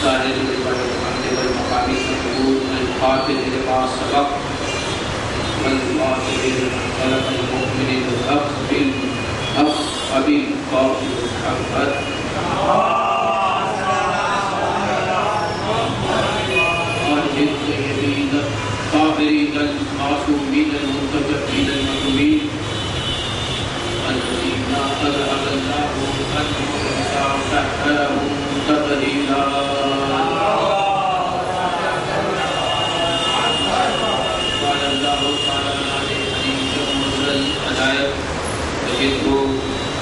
صاحب الحمد والمقام السجود الفاتح لما سبق والواصل خلق المؤمن بالحق بالحق أبي القاسم محمد السيدين الطاهرين المعصومين المنتجبين المكرمين الذين أذهب الله عنهم وطهرهم تطهيرا قال الله تعالى عن الحديث المرسل الآية تجده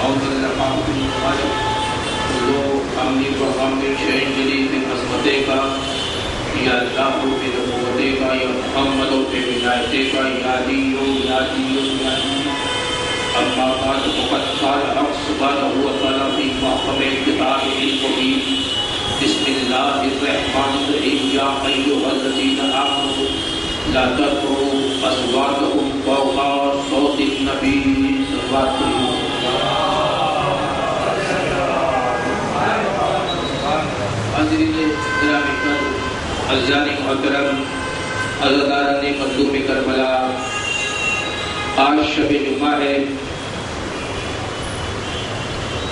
أوضل لقاء المخالف كله أمني وغامر شيء جديد من عصمتك یا اللہ پہ نبوتے کا یا محمد پہ ولایتے کا یا علی یا اما بعد فقد قال حق سبحانہ وتعالی فی محکم کتاب المبین بسم اللہ الرحمن الرحیم یا ایھا الذین آمنوا لا ترفعوا اصواتکم فوق صوت النبی صلی اللہ علیہ وسلم. حاضرین گرامی عزیزان محترم عزاداران مظلوم کربلا، آج شب جمعہ ہے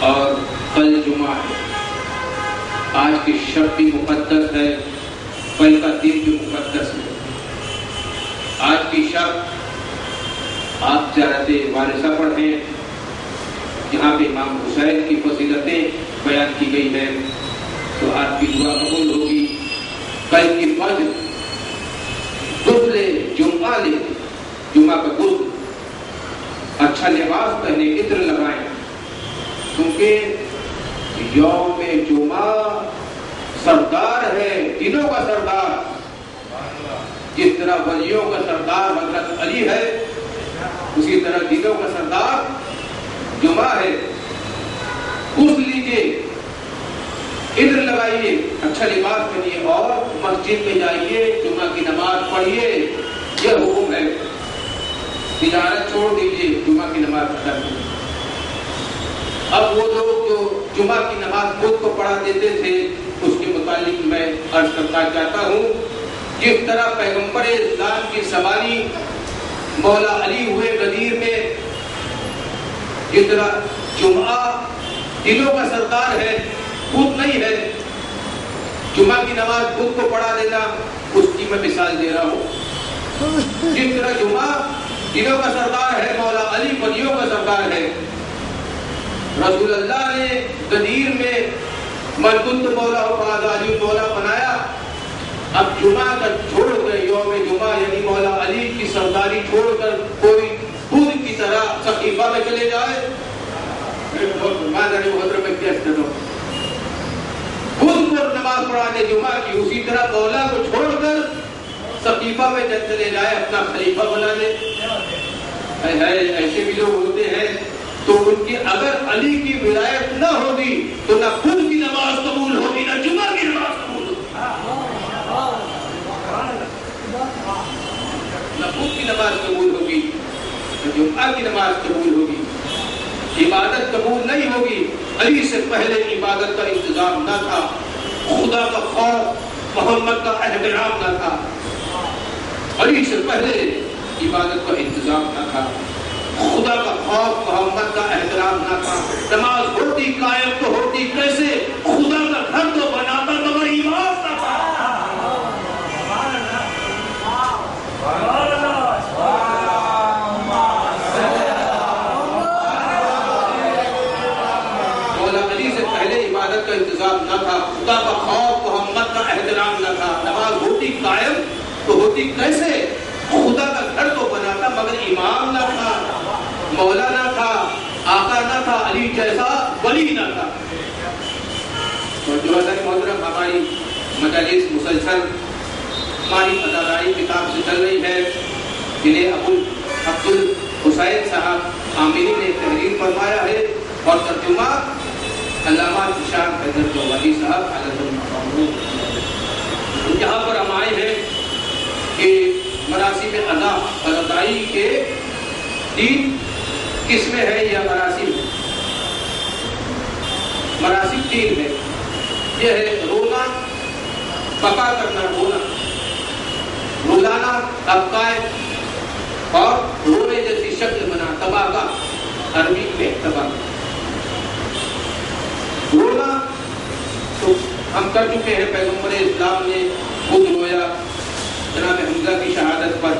اور کل جمعہ ہے. آج کی شب بھی مقدس ہے، کل کا دن بھی مقدس ہے. آج کی شب آپ زیارت وارثہ پڑھیں جہاں پہ امام حسین کی فضیلتیں بیان کی گئی ہیں، تو آپ کی دعا قبول ہوگی. کل کی فجر غسل جمعہ لے، جمعہ کا غسل، اچھا لباس پہنے، عطر لگائیں، کیونکہ یوم جمعہ سردار ہے، دنوں کا سردار. جس طرح ولیوں کا سردار حضرت علی ہے، اسی طرح دنوں کا سردار جمعہ ہے. غسل لیجیے، عطر لگائیے، اچھا لباس پہنیے اور مسجد میں جائیے، جمعہ کی نماز پڑھیے. یہ حکم ہے. تجارت چھوڑ دیجیے، جمعہ کی نماز ادا کیجیے. اب وہ لوگ جو جمعہ کی نماز خود کو پڑھا دیتے تھے، اس کے متعلق میں عرض کرنا چاہتا ہوں. جس طرح پیغمبر اسلام کی سواری مولا علی ہوئے غدیر میں، جس طرح جمعہ دلوں کا سردار ہے، خود نہیں ہے. جمعہ کی نماز خود کو پڑھا دینا، اس کی میں مثال دے رہا ہوں. جس طرح جمعہ دلوں کا سردار ہے، مولا علی ولیوں کا سردار ہے. رسول اللہ نے غدیر میں من کنت مولا فہذا علی مولا بنایا. اب جمعہ کا چھوڑ کر، یوم جمعہ یعنی مولا علی کی سرداری چھوڑ کر کوئی خود کی طرح سقیفہ میں چلے جائے، خود کو نماز پڑھانے جمعہ کی، اسی طرح مولا کو چھوڑ کر سقیفہ میں چلے جائے، اپنا خلیفہ بنا دے. ایسے بھی لوگ ہوتے ہیں. تو ان کی اگر علی کی ولایت نہ ہوگی تو نہ خود کی نماز قبول ہوگی، نہ جمعہ کی نماز قبول ہوگی. نہ خود کی نماز قبول ہوگی، نہ جمعہ کی نماز قبول ہوگی. عبادت قبول نہیں ہوگی. علی سے پہلے عبادت کا انتظام نہ تھا، خدا کا خوف، محمد کا احترام نہ تھا. علی سے پہلے عبادت کا انتظام نہ تھا، خدا کا خوف، محمد کا احترام نہ تھا. نماز ہوتی قائم تو ہوتی کیسے؟ خدا کا گھر تو بناتا مگر ایمان نہ تھا. کا انتظام نہ تھا، خدا کا خوف، محمد کا احترام نہ تھا. نماز ہوتی قائم تو ہوتی کیسے؟ خدا کا گھر تو بناتا مگر امام نہ تھا، مولا نہ تھا، آقا نہ تھا، علی جیسا ولی نہ تھا. اور جو محترم ہماری مجالس مسلسل ہماری اداکاری کتاب سے چل رہی ہے، جنہیں ابو عبد الحسین صاحب عامری نے تحریر فرمایا ہے اور ترجمہ علامہ اشاق حیدر جوادی صاحب حضرت المقام. یہاں پر ہم آئے ہیں کہ مراسم ادا ادائی کے 3 قسمیں ہیں یا مراسم. مراسم 3 ہے. یہ ہے رونا، بقا کرنا، رونا، رولانا عقائد اور رونے جیسی شکل بنا، تباہ کا عربی میں تباہ۔ رونا تو ہم کر چکے ہیں، پیغمبر اسلام نے خود رویا جناب حمزہ کی شہادت پر،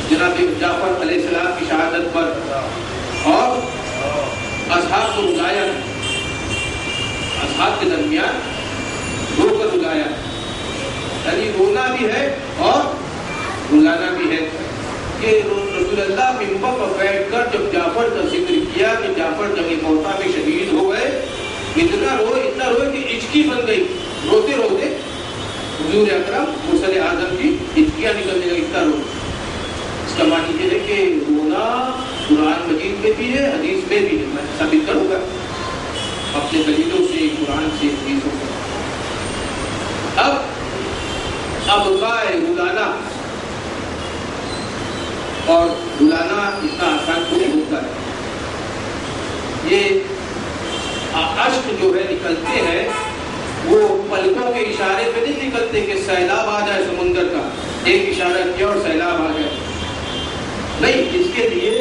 جناب جعفر علیہ السلام کی شہادت پر، اور اصحاب کو رلایا، اصحاب کے درمیان رو کر رلایا، یعنی رونا بھی ہے اور رلانا بھی ہے کہ رسول اللہ منبر پر بیٹھ کر جب جعفر کا ذکر کیا کہ جعفر جنگ موتا میں شہید ہو گئے، اتنا روئے کہ ہچکی بن گئی، روتے روتے حضور اکرم مرسل اعظم کی ہچکیاں نکلنے لگی، اتنا رو۔ اس کا معنی یہ ہے کہ رونا قرآن مجید میں بھی ہے، حدیث میں بھی ہے، میں ثابت کروں گا اپنے دلیلوں سے، قرآن سے، حدیثوں سے۔ اب رولانا، اور رلانا اتنا آسان تو نہیں ہوتا ہے، یہ اشک جو ہے نکلتے ہیں وہ پلکوں کے اشارے پہ نہیں نکلتے کہ سیلاب آ جائے سمندر کا، ایک اشارہ کیا اور سیلاب آ جائے، نہیں، اس کے لیے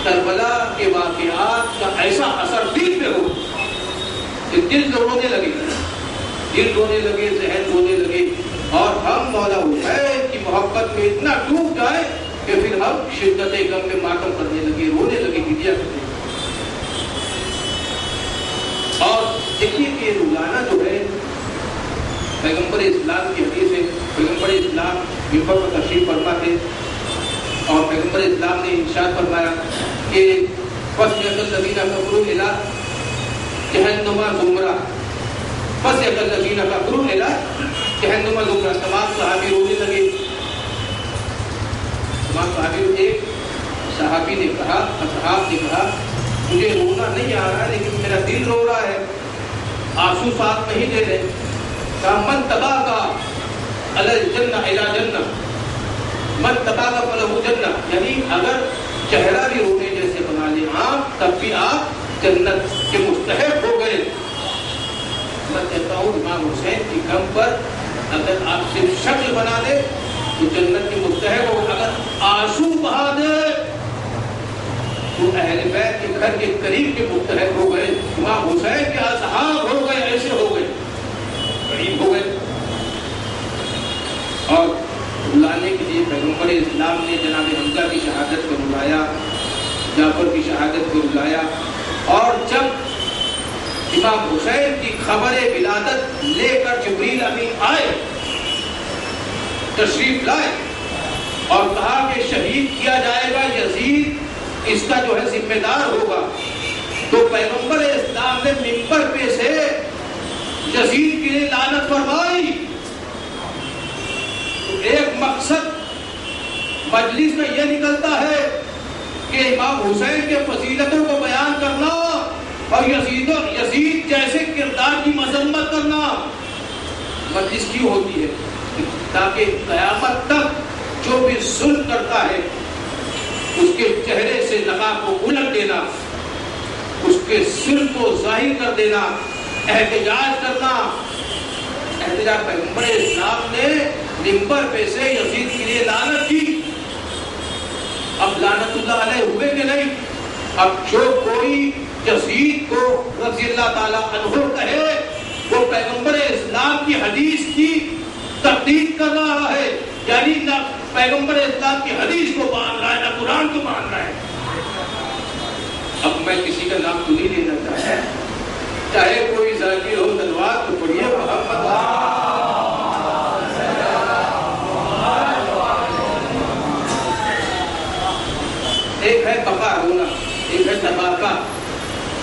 کربلا کے واقعات کا ایسا اثر دل پہ ہو کہ دل رونے لگے، دل رونے لگے، ذہن رونے لگے، اور ہم مولا حسین کی محبت میں اتنا ڈوب جائے کہ پھر ہم شدت غم میں ماتم کرنے لگے، رونے لگے، ہدیہ کرنے لگے۔ اور دیکھیے کہ رولانا جو ہے پیغمبر اسلام کی حدیث ہے، پیغمبر اسلام منبر پر تشریف فرما تھے اور پیغمبر اسلام نے ارشاد فرمایا کہ فَسْيَقَ الَّذِينَ كَفَرُوا إِلَىٰ جَهَنَّمَ زُمْرًا، فَسْيَقَ الَّذِينَ كَفَرُوا إِلَىٰ جَهَنَّمَ زُمْرًا۔ تمام صحابی رونے لگے، تمام صحابی، ایک صحابی نے کہا، اصحاب نے کہا مجھے رونا نہیں آ رہا ہے لیکن میرا دل رو رہا ہے، آنسو ساتھ نہیں دے رہے۔ کہا من تباہ کا الجنہ الی جنہ، من تباہ کا فلہ جنہ، یعنی اگر چہرہ بھی رونے جیسے بنا لے آپ تب بھی آپ جنت کے مستحق ہو گئے۔ میں کہتا ہوں امام حسین کی غم پر اگر آپ صرف شکل بنا دے تو جنت کے مستحق ہو، اگر آنسو بہا دے تو اہل بیت کے گھر کے قریب کے مستحق ہو گئے، امام حسین کے اصحاب ہو گئے، ایسے ہو گئے، قریب ہو گئے۔ اور رلانے کے لیے پیغمبر اسلام نے جناب حمزہ کی شہادت کو رلایا، جعفر کی شہادت کو رلایا، اور جب امام حسین کی خبر ولادت لے کر جبریل امین آئے، تشریف لائے اور کہا کہ شہید کیا جائے گا یزید، اس کا جو ہے ذمہ دار ہوگا، تو پیغمبر اسلام نے منبر پہ سے یزید کے لیے لعنت فرمائی۔ تو ایک مقصد مجلس میں یہ نکلتا ہے کہ امام حسین کے فضیلتوں کو بیان کرنا اور یزید جیسے کردار کی مذمت کرنا۔ مجلس کیوں ہوتی ہے؟ تاکہ قیامت تک جو بھی ظلم کرتا ہے اس کے چہرے سے نقاب کو الٹ دینا، اس کے سر کو ظاہر کر دینا، احتجاج کرنا۔ احتجاج پیغمبر اسلام نے منبر پہ سے یزید کے لیے لعنت کی۔ اب لعنت اللہ علیہ ہوئے کہ نہیں؟ اب جو کوئی یزید کو رضی اللہ تعالیٰ عنہ کہے وہ پیغمبر اسلام کی حدیث کی تقدید کر رہا ہے، یعنی نہ پیغمبر اسلام کی حدیث کو مان رہا ہے نہ قرآن کو مان رہا ہے۔ اب میں کسی کا نام تو نہیں لینا چاہتا، چاہے کوئی ذاکر ہو تلوار تو پڑھیے محمد۔ ایک ہے بقا رونا، ایک ہے تباکہ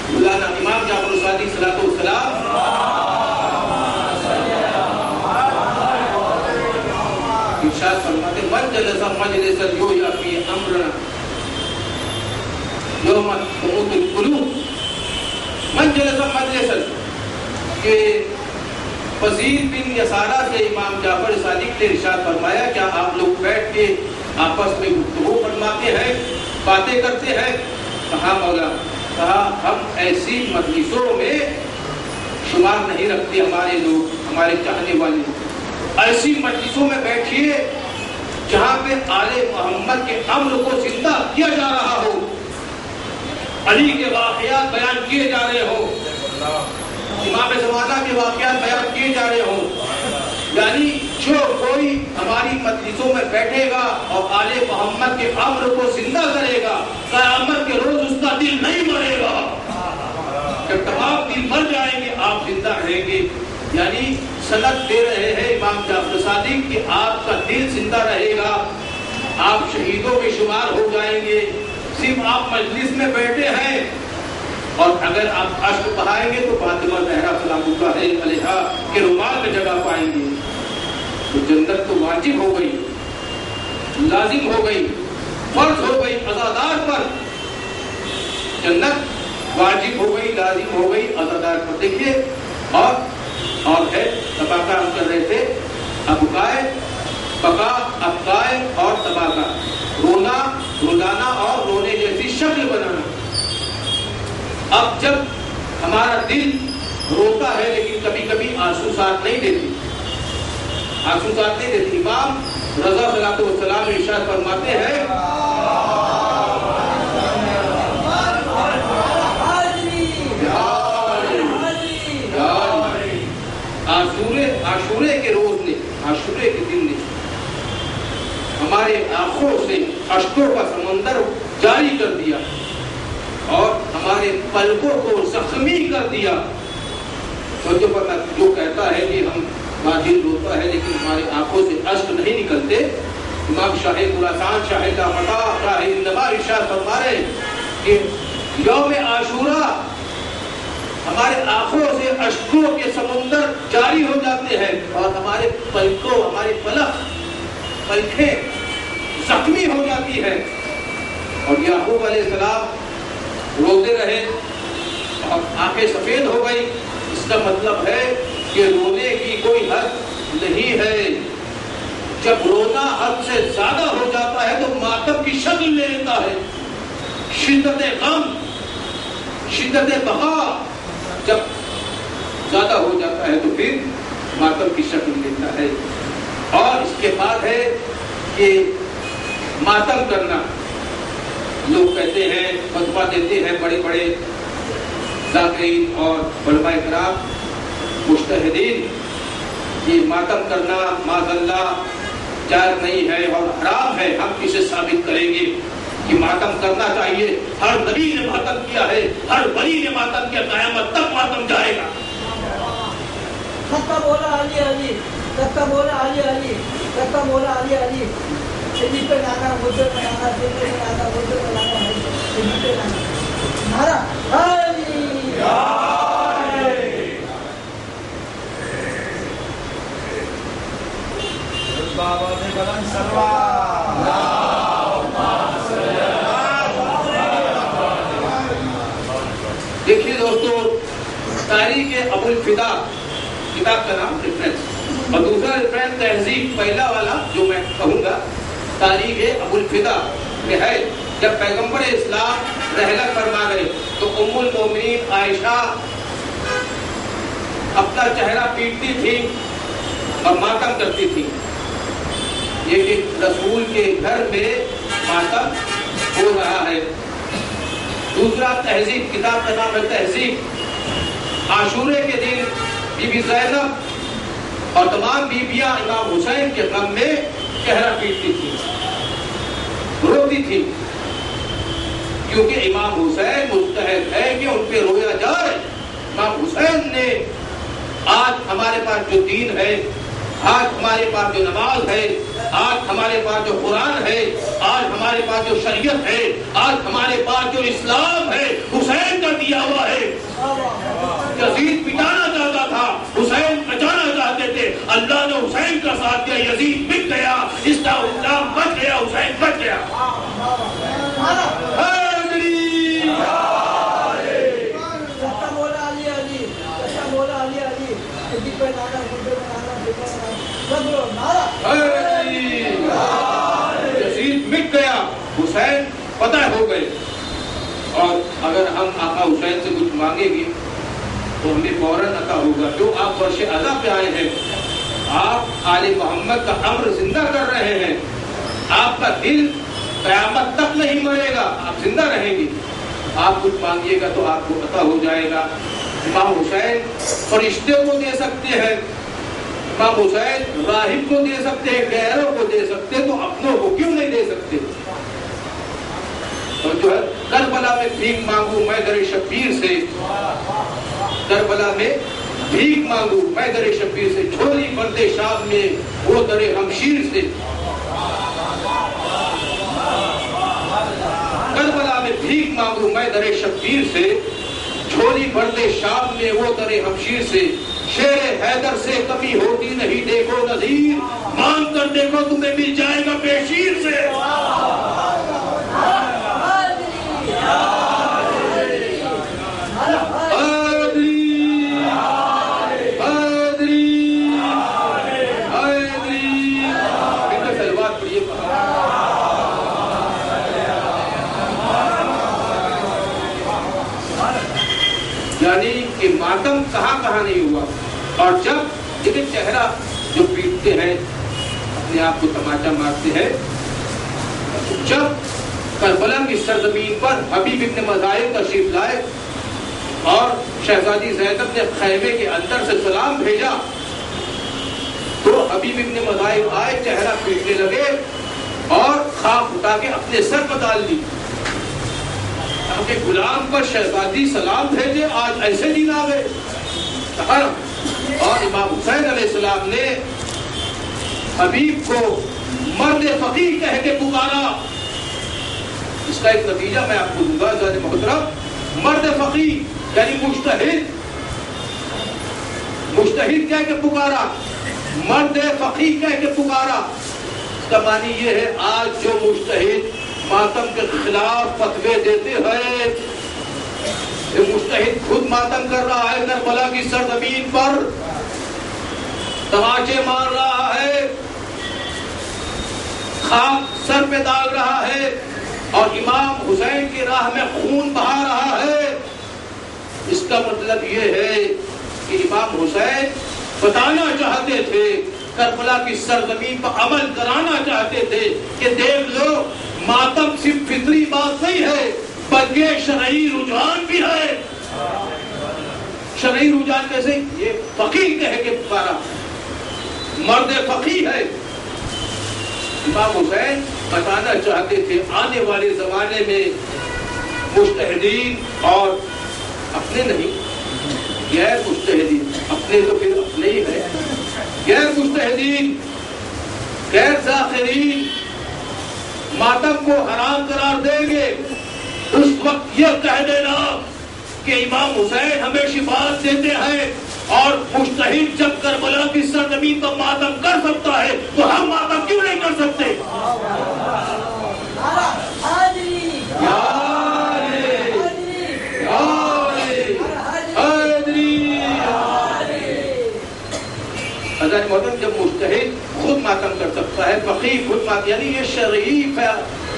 بلانا۔ امام جعفر صادق صلاۃ والسلام ارشاد فرماتے من جلس مجلسا یحیی فی امرنا یوم تموت القلوب، من جلس مجلسا، کہ فضیل بن یسارہ سے امام جعفر صادق نے ارشاد فرمایا کیا آپ لوگ بیٹھ کے آپس میں گفتگو فرماتے ہیں، باتیں کرتے ہیں؟ کہا مولا، کہا ہم ایسی مجلسوں میں شمار نہیں رکھتے، ہمارے لوگ، ہمارے چاہنے والے، ایسی مجلسوں میں بیٹھیے جہاں پہ آل محمد کے امر کو زندہ کیا جا رہا ہو، علی کے واقعات بیان کیے جا رہے ہوں، امام زمانہ کے واقعات بیان کیے جا رہے ہوں۔ یعنی جو کوئی ہماری مجلسوں میں بیٹھے گا اور آل محمد کے امر کو زندہ کرے گا، قیامت کے روز اس کا دل نہیں مرے گا۔ جب تمام دل مر جائیں گے آپ زندہ رہیں گے۔ یعنی سند دے رہے ہیں امام جعفر صادق کہ آپ کا دل زندہ رہے گا، آپ شہیدوں میں شمار ہو جائیں گے۔ صرف آپ مجلس میں بیٹھے ہیں اور اگر آپ اشک بہائیں گے تو فاطمہ زہرا سلام اللہ علیہا کے رومال میں جگہ پائیں گے، تو جنت تو واجب ہو گئی، لازم ہو گئی، فرض ہو گئی عزادار پر، جنت واجب ہو گئی، لازم ہو گئی عزادار پر۔ دیکھیے اور ہے تباکہ ہم کر رہے تھے، ابکائے بقا، ابکائے اور تباکہ، رونا، رلانا اور رونے جیسی شکل بنانا۔ اب جب ہمارا دل روتا ہے لیکن کبھی کبھی آنسو ساتھ نہیں دیتی، آنسو ساتھ نہیں دیتی، امام رضا صلی اللہ علیہ وسلم ارشاد فرماتے ہیں عاشورے کے روز نے، عاشورے کے دن نے ہمارے آنکھوں سے اشکوں کا سمندر جاری کر دیا اور ہمارے پلکوں کو زخمی کر دیا۔ جو کہتا ہے کہ ہمارا دل روتا ہے لیکن ہماری آنکھوں سے اشک نہیں نکلتے، امام شاہ خراسان شاہ لاپتہ شاہ انما ارشاد فرما رہے کہ یوم عاشورہ ہمارے آنکھوں سے اشکوں کے سمندر جاری ہو جاتے ہیں اور ہمارے پلکوں، ہمارے پلکیں زخمی ہو جاتی ہے۔ اور یعقوب علیہ السلام روتے رہے اور آنکھیں سفید ہو گئی، اس کا مطلب ہے کہ رونے کی کوئی حد نہیں ہے۔ جب رونا حد سے زیادہ ہو جاتا ہے تو ماتم کی شکل لے لیتا ہے، شدت غم، شدت بقا جب زیادہ ہو جاتا ہے تو پھر ماتم کی شکل لیتا ہے۔ اور اس کے بعد ہے کہ ماتم کرنا، لوگ کہتے ہیں، فتویٰ دیتے ہیں بڑے بڑے ذاکرین اور علماء کرام مجتہدین، یہ ماتم کرنا معاذ اللہ جائز نہیں ہے اور حرام ہے۔ ہم کسے ثابت کریں گے کہ ماتم کرنا چاہیے؟ ہر نبی نے ماتم کیا ہے، ہر ولی نے ماتم کیا، قیامت تک ماتم جائے گا۔ سب کا بولا علی علی، سب کا بولا علی علی، سب کا بولا علی علی، علی پہ لانا، مجھے پہ لانا، مجھے پہ لانا، مجھے پہ لانا، علی پہ لانا، نعرہ علی بابا نے بلند سلوات۔ دیکھیے دوستو، تاریخ ابو الفدا کتاب کا نام ریفرنس، اور دوسرا ریفرنس تہذیب پہلا والا جو میں کہوں گا تاریخ ابو الفدا میں ہے۔ جب پیغمبر اسلام رحلت فرما گئے تو ام المومنین عائشہ اپنا چہرہ پیٹتی تھی اور ماتم کرتی تھی، یہ کہ رسول کے گھر میں ماتم ہو رہا ہے۔ دوسرا تہذیب کتاب کا نام ہے تہذیب، عاشورے کے دن بی بی زینب اور تمام بیویاں امام حسین کے غم میں چہرہ پیٹتی تھی، روتی تھی، کیونکہ امام حسین مستحق ہے کہ ان پہ رویا جائے۔ امام حسین نے آج ہمارے پاس جو دین ہے، آج ہمارے پاس جو نماز ہے، آج ہمارے پاس جو قرآن ہے، آج ہمارے پاس جو شریعت ہے، آج ہمارے پاس جو اسلام ہے، حسین کا دیا ہوا ہے۔ یزید پٹانا چاہتا تھا، حسین بچانا چاہتے تھے، اللہ نے حسین کا ساتھ دیا، یزید بک گیا، اسلام بچ گیا، حسین بچ گیا۔ یزید مٹ گیا، حسین فتح ہو گئے۔ اور اگر ہم آقا حسین سے کچھ مانگیں گے تو ہمیں فوراً عطا ہوگا۔ جو آپ فرش اعلیٰ پہ آئے ہیں آپ آل محمد کا امر زندہ کر رہے ہیں. آپ کا دل قیامت تک نہیں مرے گا, آپ زندہ رہیں گے. آپ کچھ مانگیے گا تو آپ کو عطا ہو جائے گا. امام حسین فرشتے کو دے سکتے ہیں, امام حسین راہب کو دے سکتے ہیں, غیروں کو دے سکتے ہیں, تو اپنوں کو کیوں نہیں دے سکتے؟ اور جو ہے کربلا میں بھیک مانگوں میں در شبیر سے, کربلا میں بھیک مانگوں میں در شبیر سے, جھولی بردے شام میں وہ در ہمشیر سے. کربلا میں بھیک مانگوں میں در شبیر سے, جھولی بردے شام میں وہ در ہمشیر سے. شیر حیدر سے کمی ہوتی نہیں دیکھو نذیر, مانگ کر دیکھو تمہیں مل جائے گا پیشیر سے. یعنی کہ ماتم کہاں کہاں نہیں ہوا. اور جب دیکھیں چہرہ جو پیٹتے ہیں اپنے آپ کو تماچا مارتے ہیں, جب کربلا کی سرزمین پر حبیب ابن مظاہر تشریف لائے اور شہزادی زینب نے خیمے کے اندر سے سلام بھیجا, تو حبیب ابن مظاہر آئے, چہرہ پیٹنے لگے اور خاک اٹھا کے اپنے سر پر ڈال دی. کہ غلام پر شہزادی سلام بھیجے, آج ایسے دن آ گئے. اور امام حسین علیہ السلام نے حبیب کو مرد فقیر کہہ کے پکارا. اس کا ایک نتیجہ میں آپ کو دوں گا عزیز محترم. مرد فقیر یعنی مجتہد کہہ کے پکارا, مرد فقیر کہہ کے پکارا. اس کا معنی یہ ہے آج جو مجتہد ماتم کے خلاف فتوے دیتے ہیں, یہ مجتہد خود ماتم کر رہا ہے کربلا کی سرزمین پر, تماچے مار رہا ہے, خاک سر پہ ڈال رہا ہے, اور امام حسین کی راہ میں خون بہا رہا ہے. اس کا مطلب یہ ہے کہ امام حسین بتانا چاہتے تھے, کربلا کی سرزمین پر عمل کرانا چاہتے تھے کہ دیکھ لو ماتم صرف فطری بات نہیں ہے بلکہ شرعی رجحان بھی ہے. شرعی رجحان کیسے؟ یہ فقیر کہہ کے پکارا, مرد فقیر ہے. امام حسین بتانا چاہتے تھے آنے والے زمانے میں مجتہدین, اور اپنے نہیں غیر مجتہدین, اپنے تو پھر اپنے ہی ہے, غیر مجتہدین غیر ذاکرین ماتم کو حرام قرار دیں گے. اس وقت یہ کہہ دینا کہ امام حسین ہمیں شفاعت دیتے ہیں, اور مجتہد جب کربلا کی سرزمین پر ماتم کر سکتا ہے تو ہم ماتم کیوں نہیں کر سکتے؟ جب مجتہد خود ماتم کر سکتا ہے, فقیر خود ماتم, یعنی یہ شرعی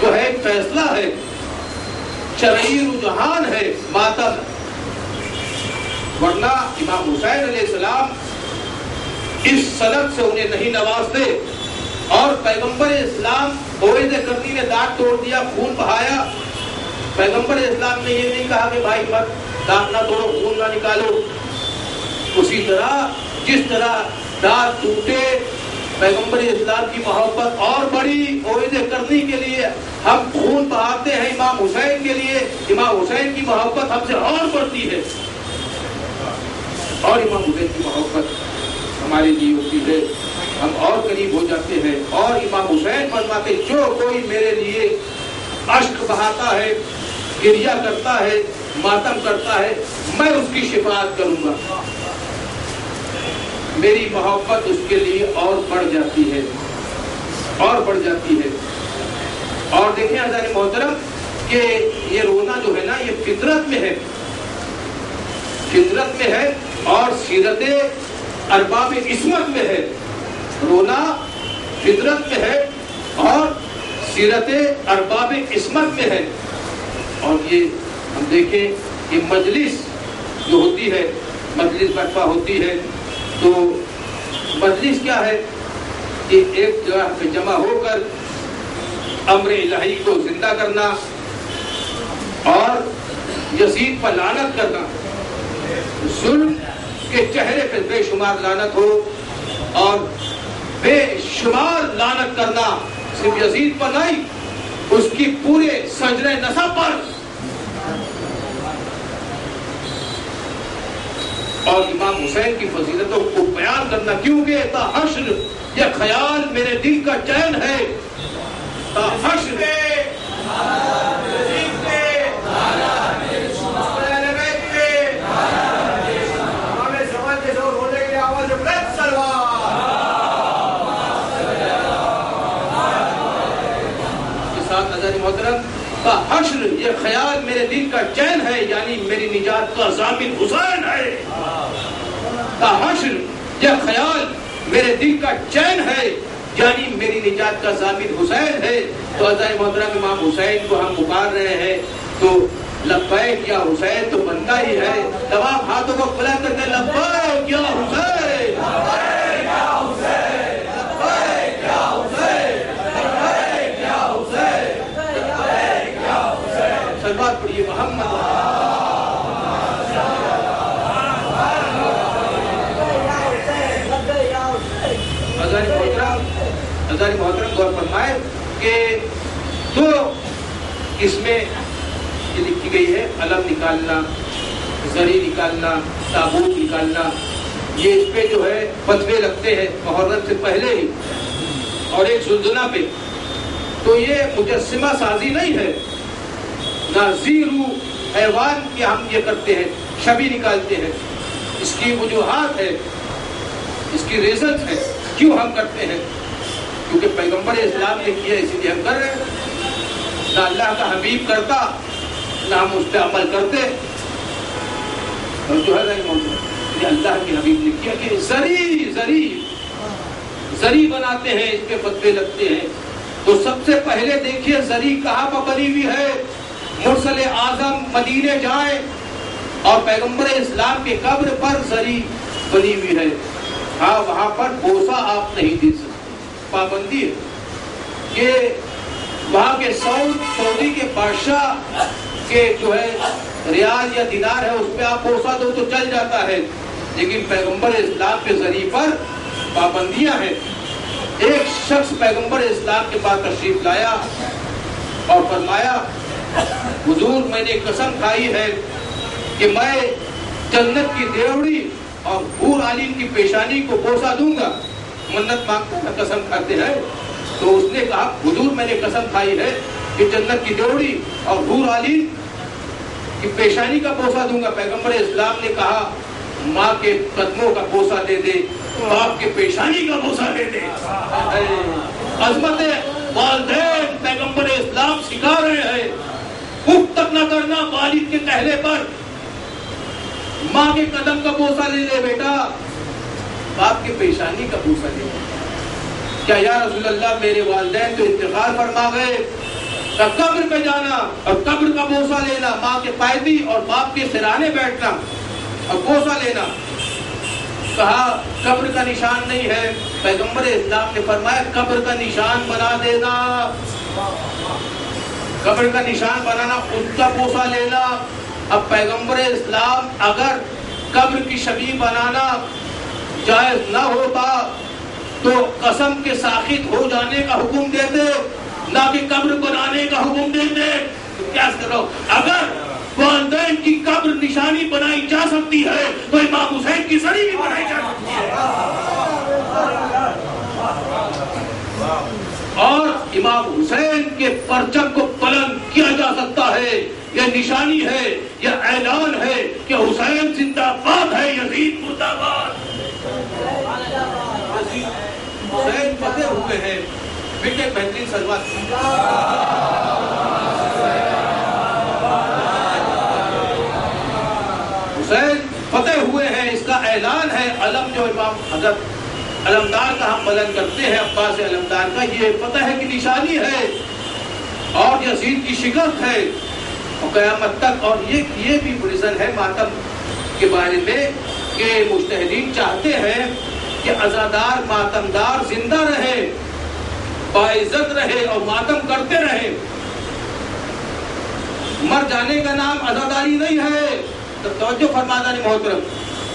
جو ہے ایک فیصلہ ہے, شرعی رجحان ہے ماتم. ورنہ امام حسین علیہ السلام اس سند سے انہیں نہیں نوازتے, اور پیغمبر اسلام عوید کرنی نے دانت توڑ دیا, خون بہایا. پیغمبر اسلام نے یہ نہیں کہا کہ بھائی مت دانت نہ توڑو, خون نہ نکالو. اسی طرح جس طرح دانت ٹوٹے, پیغمبر اسلام کی محبت اور بڑی عوید کرنی کے لیے ہم خون بہاتے ہیں امام حسین کے لیے, امام حسین کی محبت ہم سے اور بڑھتی ہے, اور امام حسین کی محبت ہمارے لیے ہوتی ہے, ہم اور قریب ہو جاتے ہیں. اور امام حسین فرماتے جو کوئی میرے لیے اشک بہاتا ہے, گریہ کرتا ہے, ماتم کرتا ہے, میں اس کی شفاعت کروں گا. میری محبت اس کے لیے اور بڑھ جاتی ہے, اور بڑھ جاتی ہے. اور دیکھیں عزیز محترم کہ یہ رونا جو ہے نا یہ فطرت میں ہے, فطرت میں ہے, اور سیرت ارباب عصمت میں ہے. رونا فطرت میں ہے اور سیرت ارباب عصمت میں ہے. اور یہ ہم دیکھیں کہ مجلس جو ہوتی ہے, مجلس برپا ہوتی ہے, تو مجلس کیا ہے کہ ایک جگہ پہ جمع ہو کر امر الہی کو زندہ کرنا اور یزید پر لعنت کرنا. ظلم کے چہرے پہ بے شمار لعنت ہو اور بے شمار لعنت کرنا صرف یزید پر نہیں، اس کی پورے شجرہ نسب پر. اور امام حسین کی فضیلتوں کو بیان کرنا، کیونکہ تا حشر یہ خیال میرے دل کا چین ہے. تا حشر محترم، تا حشر یہ خیال میرے دل کا چین ہے، یعنی میری نجات کا ضامن حسین ہے. تا حشر یہ خیال میرے دل کا چین ہے، یعنی میری نجات کا ضامن حسین ہے. تو عزیز محترم، امام حسین کو ہم پکار رہے ہیں تو لبیک یا حسین تو بنتا ہی ہے. تمام ہاتھوں کو بلند کر کے لبیک یا حسین، لبیک یا حسین، لبیک یا حسین، لبیک یا حسین، لبیک یا حسین. سلوات پڑھیے محمد. عزیز محترم غور فرمائے کہ دو اس میں یہ لکھی گئی ہے، علم نکالنا، زری نکالنا، تابوت نکالنا. یہ اس پہ جو ہے فتوے لگتے ہیں محرم سے پہلے ہی، اور ایک زلزلہ پہ. تو یہ مجسمہ سازی نہیں ہے، نہ زیرو حیوان کی ہم یہ کرتے ہیں، شبی نکالتے ہیں. اس کی وجوہات ہے، اس کی ریزنز ہے کیوں ہم کرتے ہیں، کیونکہ پیغمبر اسلام نے کیا، اسی لیے ہم کر رہے ہیں. نہ اللہ کا حبیب کرتا، نہ ہم اس پہ عمل کرتے. اور جو ہے یہ اللہ کے حبیب نے کیا کہ زری بناتے ہیں، اس پہ فتوے لگتے ہیں. تو سب سے پہلے دیکھیے زری کہاں پر بنی ہوئی ہے. مرسل اعظم مدینے جائیں اور پیغمبر اسلام کے قبر پر زری بنی ہوئی ہے. ہاں وہاں پر بوسہ آپ نہیں دے سکتے، پابندی ہے کہ وہاں کے سعودی کے بادشاہ کے جو ہے ریال یا دینار ہے، اس پہ آپ بوسہ دو تو چل جاتا ہے، لیکن پیغمبر اسلام کے ذریعے پر پابندیاں ہیں. ایک شخص پیغمبر اسلام کے پاس تشریف لایا اور فرمایا، حضور میں نے قسم کھائی ہے کہ میں جنت کی دیوڑی اور حور عالم کی پیشانی کو بوسہ دوں گا. منت مانگتے ہیں، قسم کھاتے ہیں. تو اس نے کہا، حضور میں نے قسم کھائی ہے کہ جنت کی دیوڑی اور حور عالم کی پیشانی کا بوسہ دوں گا. پیغمبر اسلام نے کہا، ماں کے قدموں کا بوسہ دے دے، باپ کے پیشانی کا بوسہ دے دے. عظمت والدین پیغمبر اسلام سکھا رہے ہیں. اف تک نہ کرنا والد کے کہنے پر. ماں کے قدم کا بوسہ لے لے بیٹا، باپ کے پیشانی کا بوسہ لے لے. کیا یا رسول اللہ میرے والدین تو انتقال فرما گئے، قبر پہ جانا اور قبر کا بوسہ لینا، ماں کے پائدی اور باپ کے سرانے بیٹھنا اور بوسہ لینا. کہا قبر کا نشان نہیں ہے. پیغمبر اسلام نے فرمایا قبر کا نشان بنا دینا، قبر کا نشان بنانا، اس کا بوسہ لینا. اب پیغمبر اسلام اگر قبر کی شبیہ بنانا جائز نہ ہوتا تو قسم کے ساخت ہو جانے کا حکم دیتے، نہ کہ قبر بنانے کا حکم دیتے. کیا کرو، اگر والدین کی قبر نشانی بنائی جا سکتی ہے تو امام حسین کی زری بھی بنائی جا سکتی ہے. اور امام حسین کے پرچم کو بلند کیا جا سکتا ہے. یہ نشانی ہے، یہ اعلان ہے کہ حسین زندہ باد ہے، یزید مردہ باد. حسین فتح ہوئے ہیں. ایک بہترین سلوات. حسین فتح ہوئے ہیں، اس کا اعلان ہے. علم جو امام حضرت علمدار کا ہم بلند کرتے ہیں، عباس علمدار کا، یہ فتح ہے کی نشانی ہے اور یزید کی شکست ہے اور قیامت تک. اور یہ بھی ریزن ہے ماتم کے بارے میں کہ مجتہدین چاہتے ہیں کہ عزادار ماتمدار زندہ رہے، باعزت رہے اور ماتم کرتے رہے۔ مر جانے کا نام عزاداری نہیں ہے، تو توجہ فرمانا نہیں محترم،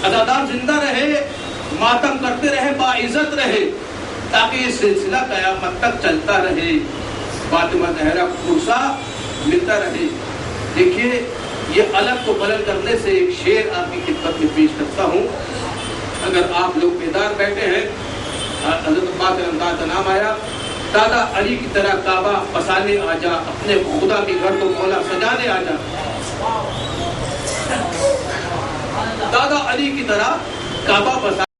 عزادار زندہ رہے، ماتم کرتے رہے، باعزت رہے، تاکہ یہ سلسلہ قیامت تک چلتا رہے، فاطمہ زہرا کو پرسا ملتا رہے۔ دیکھیے یہ علم کو بلند کرنے سے ایک شعر آپ کی خدمت میں پیش کرتا ہوں۔ اگر آپ لوگ بیدار بیٹھے ہیں، حضرت عباس رمضان کا نام آیا، دادا علی کی طرح کعبہ بسانے آ جا، اپنے خدا کے گھر کو مولا سجانے آ جا۔ دادا علی کی طرح کعبہ بسانے